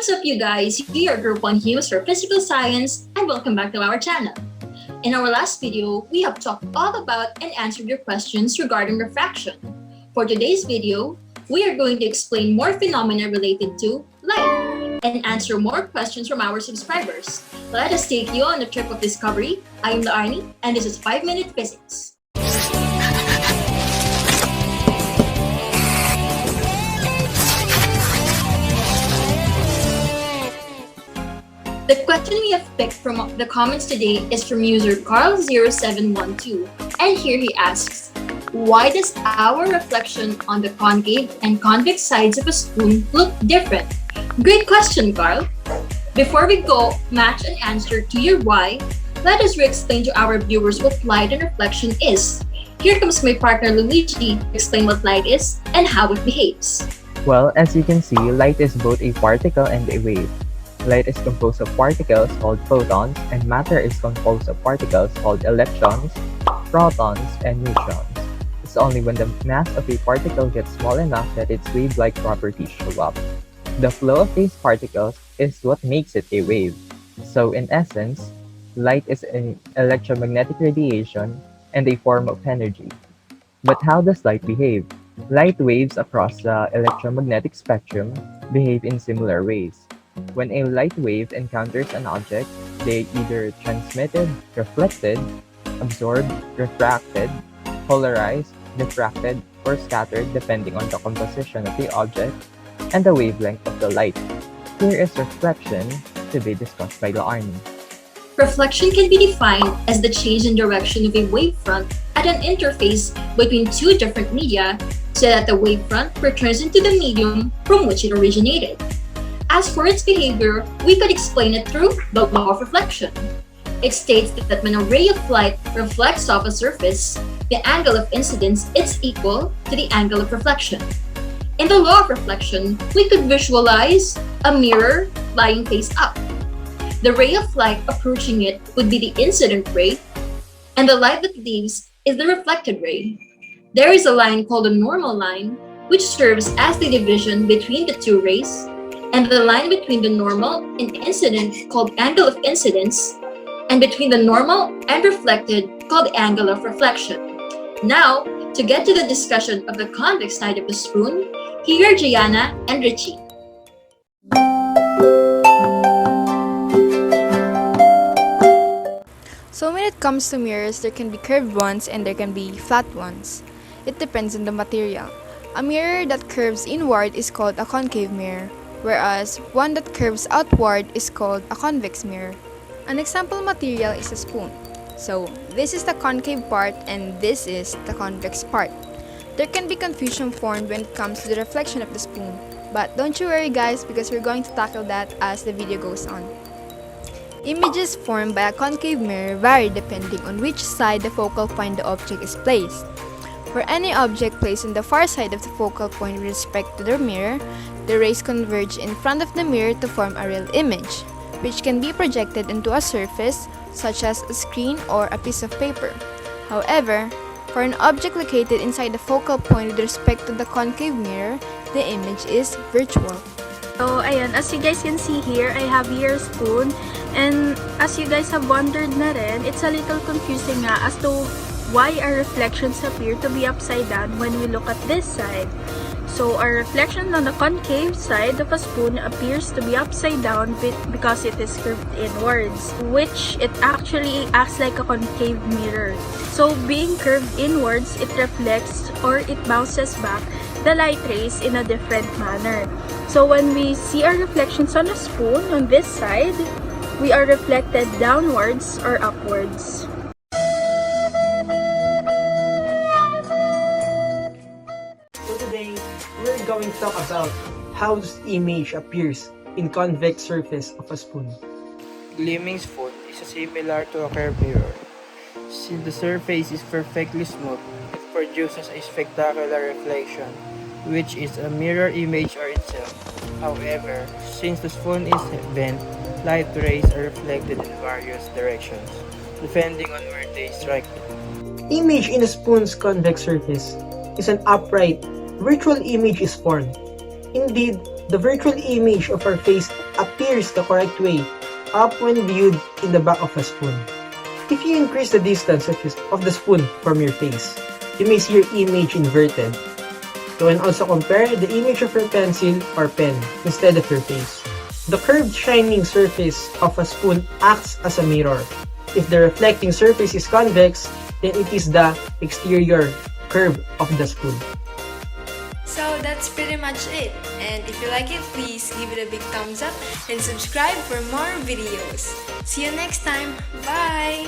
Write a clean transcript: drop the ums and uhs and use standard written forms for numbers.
What's up, you guys? We are Group 1 Hues for Physical Science, and welcome back to our channel. In our last video, we have talked all about and answered your questions regarding refraction. For today's video, we are going to explain more phenomena related to light and answer more questions from our subscribers. Let us take you on a trip of discovery. I am Arnie, and this is 5-Minute Physics. The question we have picked from the comments today is from user Carl0712, and here he asks, why does our reflection on the concave and convex sides of a spoon look different? Great question, Carl. Before we go match an answer to your why, let us re-explain to our viewers what light and reflection is. Here comes my partner Luigi to explain what light is and how it behaves. Well, as you can see, light is both a particle and a wave. Light is composed of particles called photons, and matter is composed of particles called electrons, protons, and neutrons. It's only when the mass of a particle gets small enough that its wave-like properties show up. The flow of these particles is what makes it a wave. So in essence, light is an electromagnetic radiation and a form of energy. But how does light behave? Light waves across the electromagnetic spectrum behave in similar ways. When a light wave encounters an object, they either transmitted, reflected, absorbed, refracted, polarized, diffracted, or scattered depending on the composition of the object and the wavelength of the light. Here is reflection to be discussed by Arnie. Reflection can be defined as the change in direction of a wavefront at an interface between two different media so that the wavefront returns into the medium from which it originated. As for its behavior, we could explain it through the law of reflection. It states that when a ray of light reflects off a surface, the angle of incidence is equal to the angle of reflection. In the law of reflection, we could visualize a mirror lying face up. The ray of light approaching it would be the incident ray, and the light that leaves is the reflected ray. There is a line called a normal line, which serves as the division between the two rays, and the line between the normal and incident called angle of incidence, and between the normal and reflected called angle of reflection. Now, to get to the discussion of the convex side of the spoon, here are Gianna and Richie. So when it comes to mirrors, there can be curved ones and there can be flat ones. It depends on the material. A mirror that curves inward is called a concave mirror, whereas one that curves outward is called a convex mirror. An example material is a spoon. So this is the concave part and this is the convex part. There can be confusion formed when it comes to the reflection of the spoon, but don't you worry guys, because we're going to tackle that as the video goes on. Images formed by a concave mirror vary depending on which side the focal point the object is placed. For any object placed on the far side of the focal point with respect to the mirror, the rays converge in front of the mirror to form a real image, which can be projected into a surface such as a screen or a piece of paper. However, for an object located inside the focal point with respect to the concave mirror, the image is virtual. So ayan, as you guys can see here, I have here a spoon, and as you guys have wondered na rin, it's a little confusing nga as to why our reflections appear to be upside down when we look at this side. So our reflection on the concave side of a spoon appears to be upside down because it is curved inwards, which it actually acts like a concave mirror. So being curved inwards, it reflects or it bounces back the light rays in a different manner. So when we see our reflections on a spoon on this side, we are reflected downwards or upwards. We're going to talk about how this image appears in convex surface of a spoon. Gleaming spoon is similar to a curved mirror. Since the surface is perfectly smooth, it produces a spectacular reflection, which is a mirror image or itself. However, since the spoon is bent, light rays are reflected in various directions, depending on where they strike it. Image in a spoon's convex surface is an upright, virtual image is formed. Indeed, the virtual image of our face appears the correct way up when viewed in the back of a spoon. If you increase the distance of the spoon from your face, you may see your image inverted. You can also compare the image of your pencil or pen instead of your face. The curved shining surface of a spoon acts as a mirror. If the reflecting surface is convex, then it is the exterior curve of the spoon. So that's pretty much it. And if you like it, please give it a big thumbs up and subscribe for more videos. See you next time. Bye!